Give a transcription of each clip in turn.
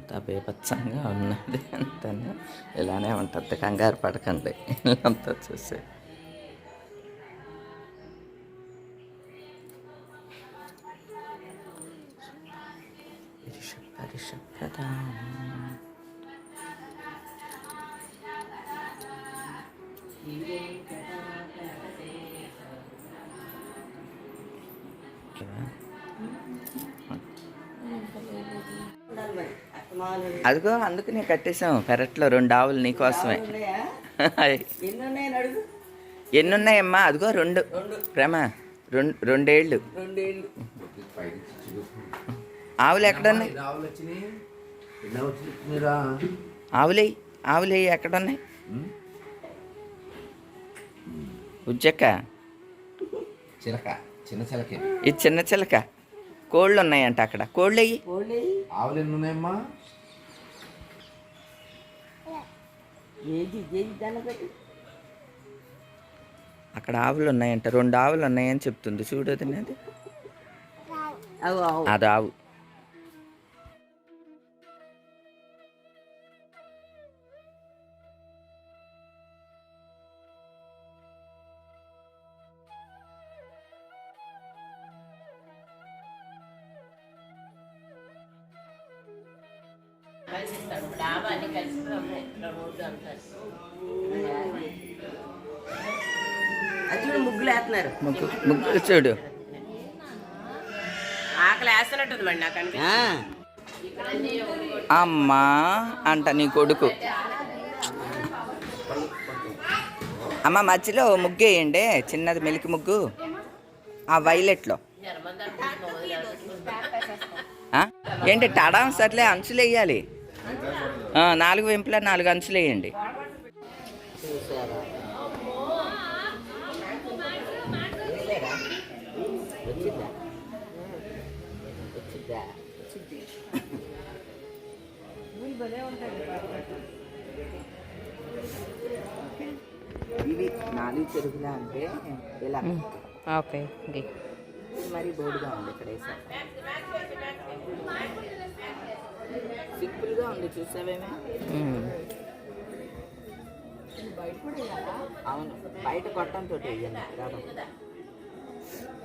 అంతా బీభత్సంగా ఉన్నది అంతా ఇలానే ఉంటుంది, కంగారు పడకండి అంతా చూసి. అదిగో అందుకనే కట్టేసాం పెరట్లో 2 ఆవులు నీకోసమే. ఎన్ని ఉన్నాయమ్మా? అదిగో 2 ప్రేమ, 2 ఏళ్ళు. ఆవులు ఎక్కడున్నాయి? ఆవులే ఎక్కడున్నాయి? ఉజ్జక్క, ఇది చిన్న చిలక. కోళ్ళు ఉన్నాయంట అక్కడ. కోళ్ళు అయ్యి ఆవులు ఎన్ని ఉన్నాయమ్మా? అక్కడ ఆవులు ఉన్నాయంట, 2 ఆవులు ఉన్నాయని చెప్తుంది. చూడు అది ఆవు. ముగ్గులు వేస్తున్నారు. ముగ్గులు చూడు. ఆకలి వేస్తున్నట్టుంది మరి నాకు. అమ్మా అంట నీ కొడుకు. అమ్మ మధ్యలో ముగ్గు వేయండి, చిన్నది మెలికి ముగ్గు, ఆ వైలెట్లో. ఏంటి టడాం సర్లే, అంచులు వేయాలి. 4 వెంపులా 4 అంచులు వేయండి. ఇవి 4 చెరుకులా అంటే ఇలా. ఓకే, మరి బోర్డుగా ఉంది ఇక్కడ. సింపుల్గా ఉంది, చూసావేమే? అవును, బయట గొట్టంతో వేయాలి.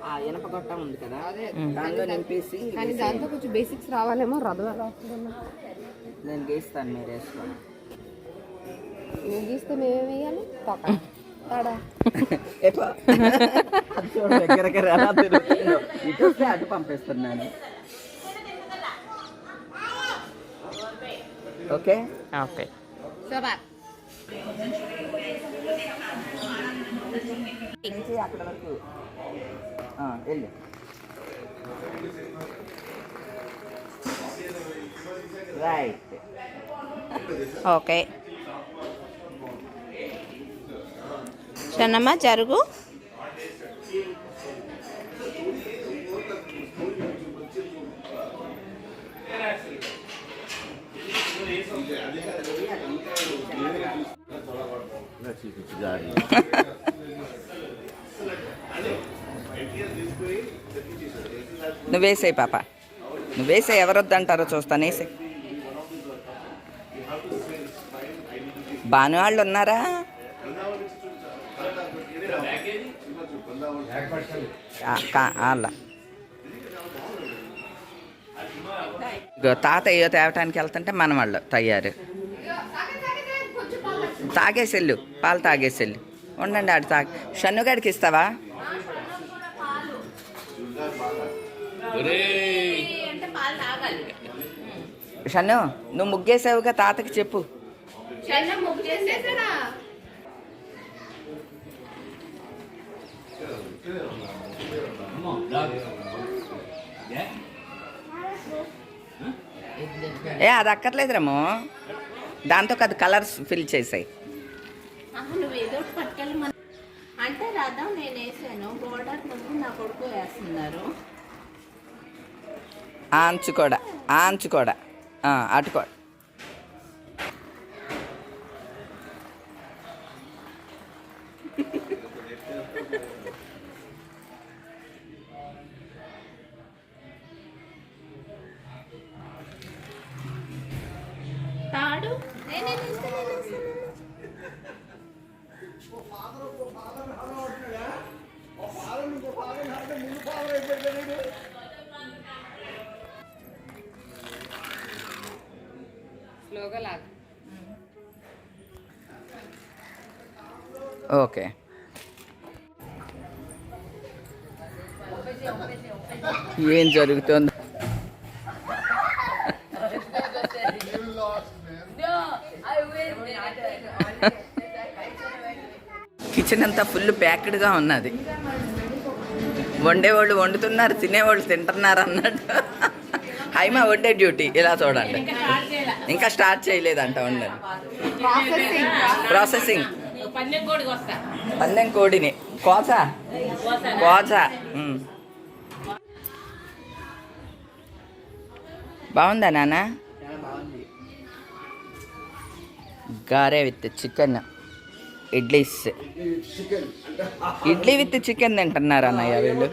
ఆ ఇనప గొట్టం ఉంది కదా, దానిలో నింపేసి. కానీ దాంతో కొంచెం బేసిక్స్ రావాలేమో. నేను గీస్తాను, మీరు వేసుకోండి. నువ్వు గీస్తే మేమేం వేయాలి? ఇటు వస్తే అటు పంపిస్తున్నాను. Okay okay. అక్కడ వరకు వెళ్ళు. Right, okay. సన్నమ్మ జరుగు. నువ్వేసాయి పాప, నువ్వేసాయి. ఎవరొద్దంటారో చూస్తాను. వేసాయి. బాను వాళ్ళు ఉన్నారా? అలా తాతయ్యో తేవటానికి వెళ్తుంటే మన వాళ్ళు తయారు. తాగేసెళ్ళు, పాలు తాగేసెళ్ళు. ఉండండి, ఆడు షన్నుగాడికి ఇస్తావా? షన్ను, నువ్వు ముగ్గేసావుగా, తాతకి చెప్పు. అది అక్కర్లేదురేమో, దాంతో అది కలర్స్ ఫిల్ చేసాయి. అంటే రథం నేను వేసాను, బోర్డర్ ముందు నా కొడుకు వేస్తున్నారు. అంచు కూడా అటు కూడా. ఓకే. ఏం జరుగుతుంది? కిచెన్ అంతా ఫుల్ ప్యాక్డ్గా ఉన్నది. వండేవాళ్ళు వండుతున్నారు, తినేవాళ్ళు తింటున్నారు అన్నట్టు. హైమా వండే డ్యూటీ ఇలా చూడండి. ఇంకా స్టార్ట్ చేయలేదంట వండని. ప్రాసెసింగ్. పందెం కోడిని కోస బాగుందా నాన్న? గారే with chicken, idli with chicken తింటున్నారు అన్నయ్య వీళ్ళు.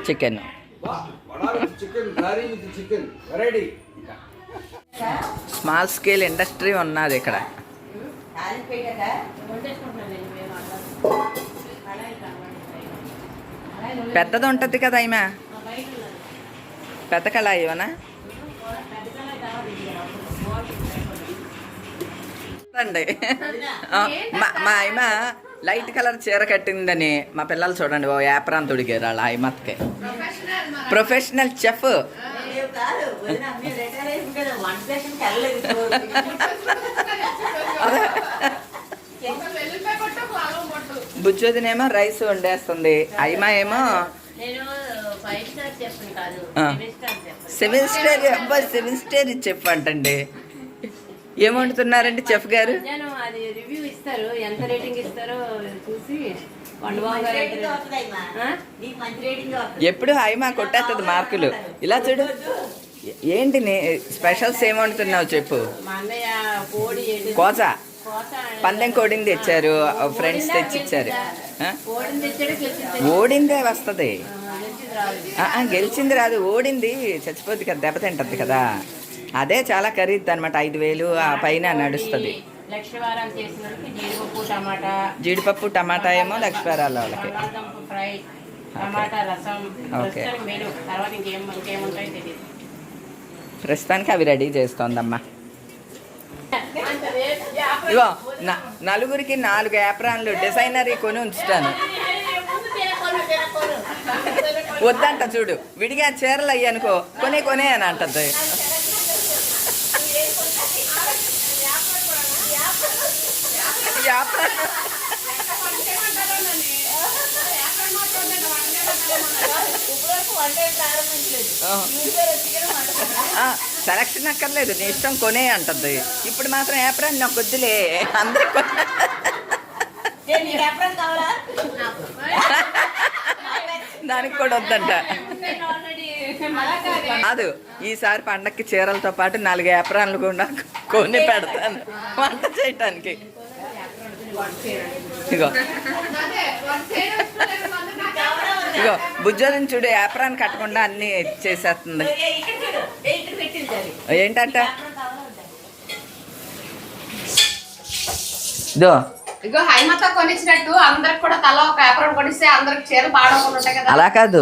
చికెన్ స్మాల్ స్కేల్ ఇండస్ట్రీ ఉన్నది ఇక్కడ. పెద్దది ఉంటుంది కదా ఈమె, పెద్ద కళాయి ఇవనా? అండి మా ఆయమ లైట్ కలర్ చీర కట్టిందని మా పిల్లలు చూడండి ఓ యాప్రాన్ తొడిగారు వాళ్ళ ఆయమత్కే. Professional chef. బుజ్జోదినేమో రైస్ వండేస్తుంది, అయిమా ఏమో 7 స్టార్ చెఫ్ అంటండి. ఏం వండుతున్నారండి చెఫ్ గారు? అది రివ్యూ ఇస్తారు, ఎంత రేటింగ్ ఇస్తారో చూసి ఎప్పుడు హైమా కొట్టేస్తుంది మార్కులు. ఇలా చూడు, ఏంటి స్పెషల్స్ ఏం వండుతున్నావు చెప్పు. కోస పందెం కోడిని తెచ్చారు, ఫ్రెండ్స్ తెచ్చిచ్చారు. ఓడిందే వస్తుంది, గెలిచింది రాదు, ఓడింది చచ్చిపోద్ది కదా, దెబ్బతింటది కదా. అదే చాలా ఖరీదు అనమాట, 5,000 ఆ పైన నడుస్తుంది. జీడిపప్పు టమాటా ఏమో లక్ష్మీవారాల వాళ్ళకి. ఓకే, ప్రస్తుతానికి అవి రెడీ చేస్తోందమ్మా. ఇగో నలుగురికి 4 యాప్రాన్లు డిజైనరీ కొని ఉంచుతాను. వద్దంట చూడు, విడిగా చీరలు అయ్యి అనుకో కొనే అని అంటది. సెలక్షన్ అక్కర్లేదు, నీ ఇష్టం కొనే అంటది. ఇప్పుడు మాత్రం యాప్రాన్ నాకు వద్దులే అందరికి దానికి కూడా వద్దంట. కాదు, ఈసారి పండక్కి చీరలతో పాటు 4 యాప్రాన్లు కూడా కొని పెడతాను వంట చేయటానికి. ఇగో బుజ్జోదిని చూడు, యాప్రాన్ కట్టకుండా అన్ని చేసేస్తుంది. ఏంటంట ఇగో హైమతో కొనిచ్చినట్టు అందరికి కూడా తల ఒక యాప్రాన్ కొనిస్తే అందరికి చీర పాడకుండా కదా. అలా కాదు,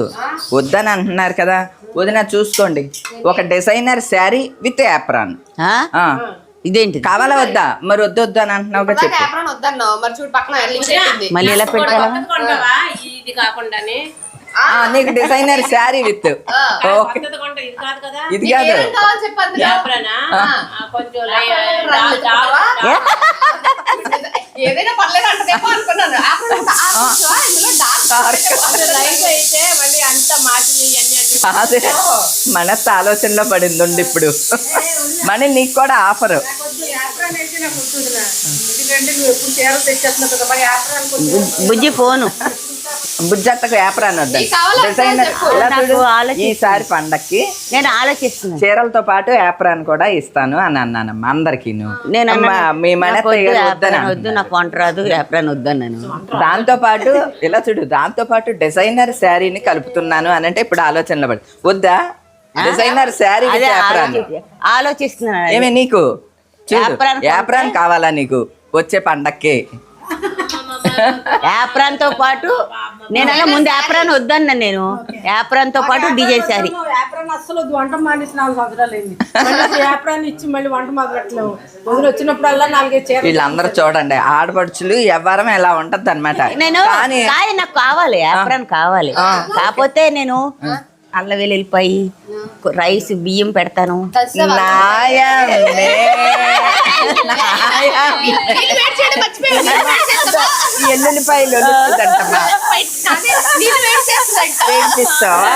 వద్దని అంటున్నారు కదా. వదిన చూసుకోండి, ఒక డిజైనర్ శారీ విత్ యాప్రాన్. ఇదేంటి కావాలా వద్దా? మరి వద్దు అని అంటున్నావు కదా. యాప్రాన్ వద్దన్నావు, మరి చూడు పక్కన మళ్ళీ ఇలా పెట్టాలా? ఇది కాకుండానే నీకు డిజైనర్ శారీ విత్. ఓకే, ఇది కాదు, ఏదైనా పర్లేదు అంటదేమో అనుకున్నాను. అదే మనస్ ఆలోచనలో పడిందండి ఇప్పుడు. మనీ నీకు కూడా ఆఫరు. బుజ్జి ఫోను బుజ్జత్తకు యాప్రాన్ వద్దా? డిజైనర్ ఈసారి పండక్కి నేను ఆలోచిస్తున్నాను, చీరలతో పాటు యాప్రాన్ కూడా ఇస్తాను అని అన్నానమ్మా అందరికి. నేను మీ వద్దు, నాకు వంట రాదు, యాప్రాన్ వద్దన్నాను. దాంతో పాటు ఇలా చూడు, దాంతో పాటు డిజైనర్ శారీని కలుపుతున్నాను అని అంటే ఇప్పుడు ఆలోచనలో పడి వద్దా? డిజైనర్ శారీ ఆలోచిస్తున్నాను. ఏమే నీకు యాప్రాన్ కావాలా నీకు? వచ్చే పండక్కి యాప్రాన్ తో పాటు నేను అలా ముందు యాప్రాన్ వద్దన్నా నేను యాప్రాన్ తో పాటు డీజే శారీ. యాప్రాన్ అస్సలు వద్దు, వంట మానేసి 4 సంవత్సరాలు అయింది. మళ్ళీ ఇప్పుడు యాప్రాన్ ఇచ్చి మళ్ళీ వంట మొదలట్లేవు. వదిలి వచ్చినప్పుడల్లా 4 చీర. వీళ్ళందరూ చూడండి ఆడపడుచులు ఎవరం ఎలా ఉంటది అనమాట. నేను కానీ కానీ నాకు కావాలి యాప్రాన్ కావాలి. కాకపోతే నేను అల్ల వెల్లుల్లిపాయి రైస్ బియ్యం పెడతాను. నాయమే, ఎల్లుల్లిపాయలు ఒలుస్తుందంటమ్మా. వేడిపిస్తావా?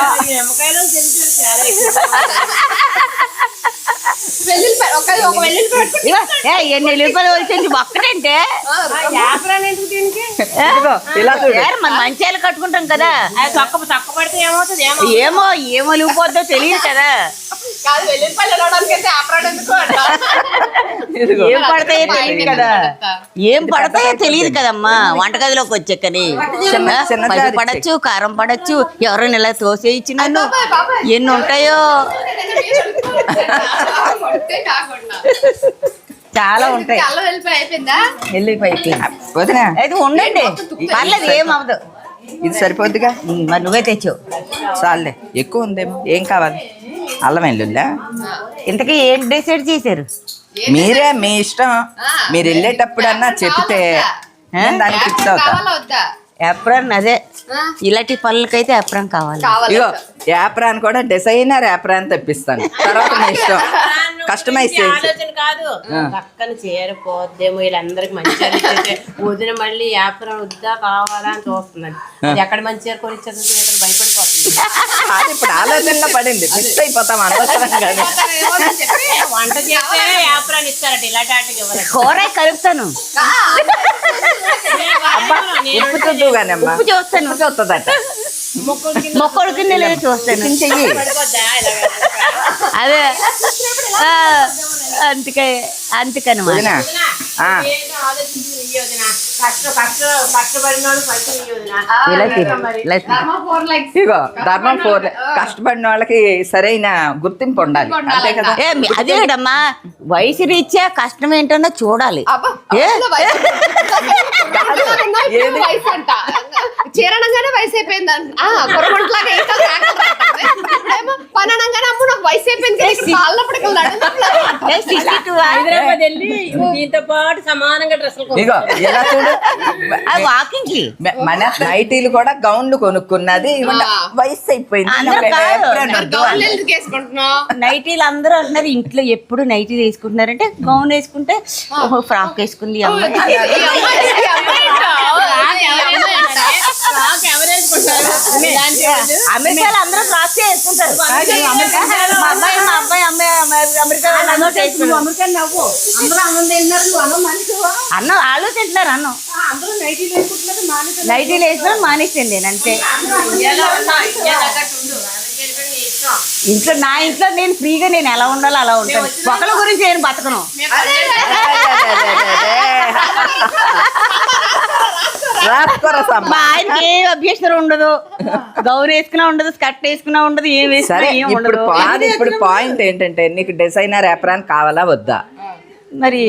ఇగో, ఎన్ని వెల్లుల్లిపాయలు వచ్చింది ఒక్కటంటే యాప్రాన్ ఎందుకు దీనికి? ఇదిగో, ఇలా చూడు. మన మంచాలు కట్టుకుంటాం కదా. చక్క పడితే ఏమవుతుంది? ఏమో ఏమో ఒలిగిపోద్దో తెలియదు కదా. ఇదిగో. ఏం పడతాయో తెలియదు కదా. ఏం పడతాయో తెలియదు కదమ్మా వంటగదిలోకి వచ్చాకని. చిన్న పది జాడి పడచ్చు, కారం పడచ్చు, ఎవరైనా ఇలా తోసేయించి నన్ను ఎన్ని ఉంటాయో చాలా ఉంటాయి. అయిపోయిందా? వదినా అయితే ఉండండి పర్లేదు ఏం అవ్వదు. ఇది సరిపోద్దిగా. మరి నువ్వే తెచ్చావు. చాలులే, ఎక్కువ ఉందేమో. ఏం కావాలి? అల్లం వెల్లుల్లా? ఇంతకీ ఏం డిసైడ్ చేశారు? మీరే, మీ ఇష్టం. మీరు వెళ్ళేటప్పుడన్నా చెప్తే నేను దానికి ఫిక్స్ అవుతా. యాప్రాన్ అదే ఇలాంటి పనులకైతే యాప్రాన్ కావాలి. ఇగో యాప్రాన్ కూడా డిజైనర్ యాప్రాన్ తెప్పిస్తాను. తర్వాత మీ ఇష్టం, కస్టమైజ్ చేసి. ఆలోచన కాదు, పక్కన చేరిపోద్దేమో వీళ్ళందరికి మంచి వదిన మళ్ళీ యాప్రాన్ వద్దా కావాలా అని చూస్తున్నాను. అది ఎక్కడ మంచి చీర కొనిచ్చేది ఇక్కడ భయపడిపోతుంది. అది ఇప్పుడు ఆలోచనలో పడింది, ఫిక్స్ అయిపోతాం అనవసరంగానే. వంట చేస్తే యాప్రాన్ ఇస్తారట, ఇలాంటి ఆటకి ఇవ్వరు. కూర కలుపుతాను, ఉప్పు చూద్దు కానీ అమ్మా, ఉప్పు చూస్తాను, చూస్తుందట. మొక్కడు కింద లేదు చూస్తాను. చెయ్యి. అదే అందుకనమాట. వదినా, ఇగో ధర్మం 4 కష్టపడిన వాళ్ళకి సరైన గుర్తింపు ఉండాలి, అంతే కదా. అదే కదమ్మా వయసు రీత్యా కష్టం ఏంటన్నా చూడాలి. వయసు అంట చీరణంగానే వయసు అయిపోయింది. పననంగానే అమ్మ నాకు వయసు అయిపోయింది కదా, ఇక్కడ కాళ్ళప్పటికి హైదరాబాద్ వెళ్ళి దీంతో పాటు సమానంగా డ్రెస్సులు ఇగో ఇలా చూడు. వాకింగ్ కి మన నైటీలు కూడా గౌన్లు కొనుక్కున్నది, వయసు అయిపోయింది. అందరూ కాదు. వేసుకుంటున్నావు. నైటీలు అందరూ అంటున్నారు ఇంట్లో ఎప్పుడు నైటీలు వేసుకుంటున్నారంటే గౌన్ వేసుకుంటే ఫ్రాక్ వేసుకుంది ఈ అమ్మాయి. అమెరికాలో అందరూ ఫ్రాక్ వేసుకుంటారు. మా అబ్బాయి అమెరికా అన్నం వాళ్ళు తింటున్నారు. అన్నం నైటీలు వేసుకుని మానేసాను నేను అంతే. ఇంట్లో నా ఇంట్లో నేను ఫ్రీగా నేను ఎలా ఉండాలో అలా ఉంటాను. ఒకళ్ళ గురించి నేను బతకను. మా ఆయనకి ఏ అభ్యర్థం ఉండదు, గౌన్ వేసుకున్నా ఉండదు, స్కర్ట్ వేసుకున్నా ఉండదు, ఏం వేసుకున్నా ఏం ఉండదు. ఇప్పుడు పాయింట్ ఏంటంటే నీకు డిజైనర్ యాప్రాన్ కావాలా వద్దా? మరి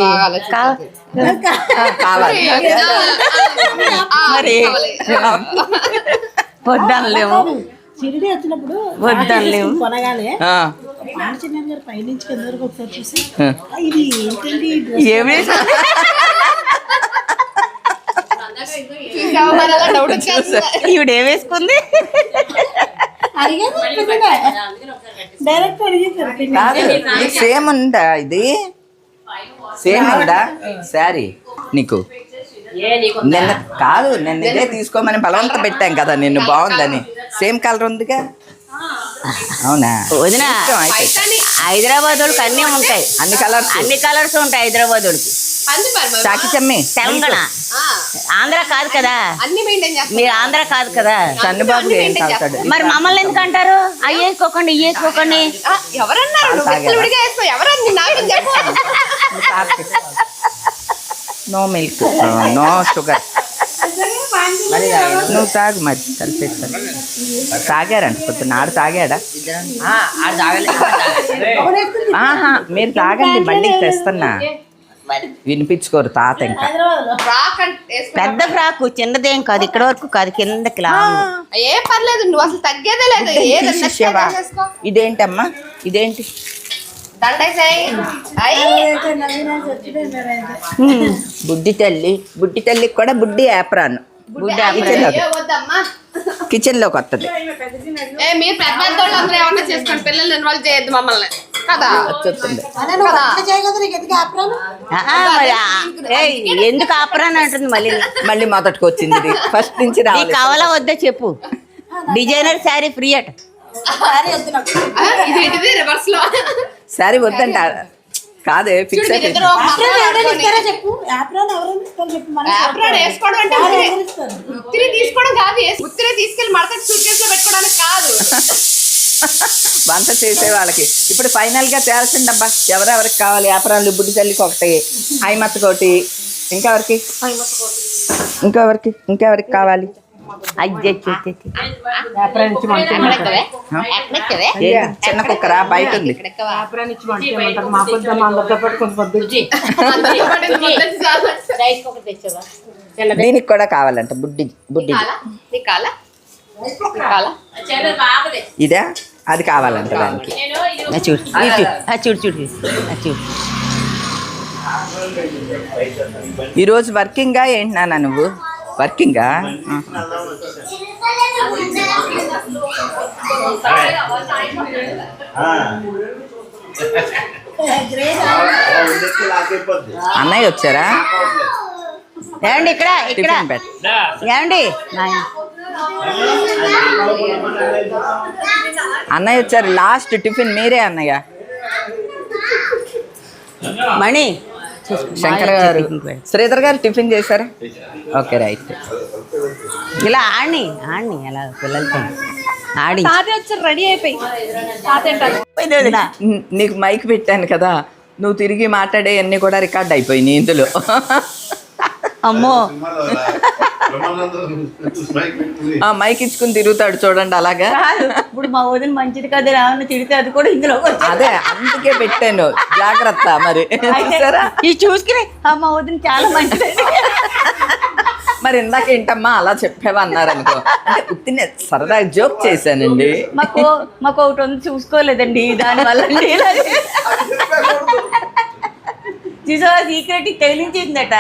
కావాలి. మరి వద్దనలేము, షిరిడి వచ్చినప్పుడు వద్దనలేము. కొనగానే పాండిచేరి గారు పైనుంచి కింద వరకు ఒకసారి చూసి ఇది ఏంటండి ఏమి ఈవిడ ఏం వేసుకుంది? డైరెక్ట్ అడిగి సేమ్ ఉందా? ఇది సేమ్ ఉందా శారీ నీకు? నిన్న కాదు, నిన్న ఇదే తీసుకోమని బలవంత పెట్టాం కదా నిన్ను, బాగుందని. సేమ్ కలర్ ఉందిగా. అవునా వదినా? హైదరాబాద్ వాళ్ళకి అన్నీ ఉంటాయి, అన్ని కలర్స్ ఉంటాయి హైదరాబాద్ వాళ్ళకి. చాకి చమ్మి తెలంగాణ, ఆంధ్ర కాదు కదా. మీరు ఆంధ్ర కాదు కదా. చంద్రబాబు ఏం తాగుతాడు? మరి మమ్మల్ని ఎందుకు అంటారు అయ్యేసుకోకండి ఇయ్యేసుకోకండి? No milk, no sugar. నువ్వు తాగు మరి, కలిపేస్తాను. తాగారంట పొద్దున్న. ఆడు తాగాడా? ఆహా, మీరు తాగండి, మళ్ళీ తెస్తున్నా. వినిపించుకోరు తాత ఇంకా. ఫ్రాక్ అంటే వేసుకుంటా. పెద్ద ఫ్రాక్ చిన్నదేం కాదు, ఇక్కడ వరకు కాదు, కిందకి లాంగ్. ఏం పర్లేదు, నువ్వు అసలు తగ్గేదే లేదు. ఏదన్నా తీసేసావా? చేసుకో. ఇదేంటమ్మా, ఇదేంటి? దండేసేయ్. బుడ్డి తల్లికి కూడా బుడ్డి యాప్రాన్ అయ్యో, వద్దమ్మా. కిచెన్ లోకి వస్తుంది. మీరు పెద్ద పెద్దోళ్ళు అందరూ ఏమన్నా చేసుకోండి, పిల్లల్ని ఇన్వాల్వ్ చేయొద్దు మమ్మల్ని కదా. వచ్చేస్తుంది. ఏయ్, ఎందుకు ఆపరాని అంటుంది మళ్ళీ. మళ్ళీ మొదటికి వచ్చింది ఇది. ఫస్ట్ నుంచి నీకు రావాలి. కావాలా వద్దా చెప్పు. డిజైనర్ శారీ ఫ్రీ అట. ఇదేంటిది రివర్స్ లో? సారీ వద్దంట కాదే, ఫిక్స్ అయిపోయింది. ఇద్దరు ఒక మమ్మల్ని ఆడుకొని. యాప్రాన్ వేసుకోవడం అంటే ఉత్తిరి తీసుకోవడం కాదు, ఉత్తిరి తీసుకెళ్లి మడతకి సూట్ కేసులో పెట్టుకోవడానికి కాదు. వంట చేసే వాళ్ళకి ఇప్పుడు ఫైనల్ గా తేల్చిండబ్బా, ఎవరెవరికి కావాలి. యాప్రాన్లు బుడ్డి తల్లికి ఒకటి, హైమత్కి ఒకటి, ఇంకెవరికి కావాలి? చిన్న కుక్కరా బయట ఉంది. దీనికి కూడా కావాలంట బుడ్డి. నీకు కాలా? ఇదే అది కావాలంట దానికి. చూడు చూడు చూడు చూడు. ఈరోజు వర్కింగా ఏంటి నాన్న నువ్వు? వర్కింగా? అన్నయ్య వచ్చారా? ఏమండి ఇక్కడ టిఫిన్ పెట్ట. ఏమండి అన్నయ్య వచ్చారు. లాస్ట్ టిఫిన్ మీరే అన్నయ్య. మణి శంకర్ గారు, శ్రీధర్ గారు టిఫిన్ చేశారా? Okay right. ఇలా ఆడిని అలా పిల్లలతో ఆడి రెడీ అయిపోయి నీకు మైక్ పెట్టాను కదా, నువ్వు తిరిగి మాట్లాడే అన్నీ కూడా రికార్డ్ అయిపోయినాయి ఇందులో. అమ్మో, మైక్ ఇచ్చుకుని తిరుగుతాడు చూడండి అలాగా. ఇప్పుడు మా వదిన మంచిది కదా, రావని తిడితే అది కూడా ఇందులో అదే అందుకే పెట్టాను, జాగ్రత్త. మరి చూసారా? ఇది చూసుకుని మా వదిన చాలా మంచిది. మరి ఇందాక ఏంటమ్మా అలా చెప్పావా అన్నారు అనుకో. అంటే ఉత్తినే సరదా జోక్ చేశానండి. మాకు ఒకటి ఉంది చూసుకోలేదండి, దానివల్ల చూసా సీక్రెట్ తెలించేసిందట,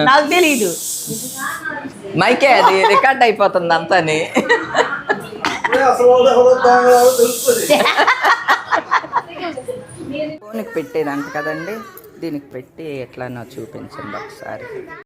నాకు తెలీదు. మైకే అది రికార్డ్ అయిపోతుంది అంతాని. ఫోన్కి పెట్టేది అంట కదండి, దీనికి పెట్టి ఎట్లా చూపించండి ఒకసారి.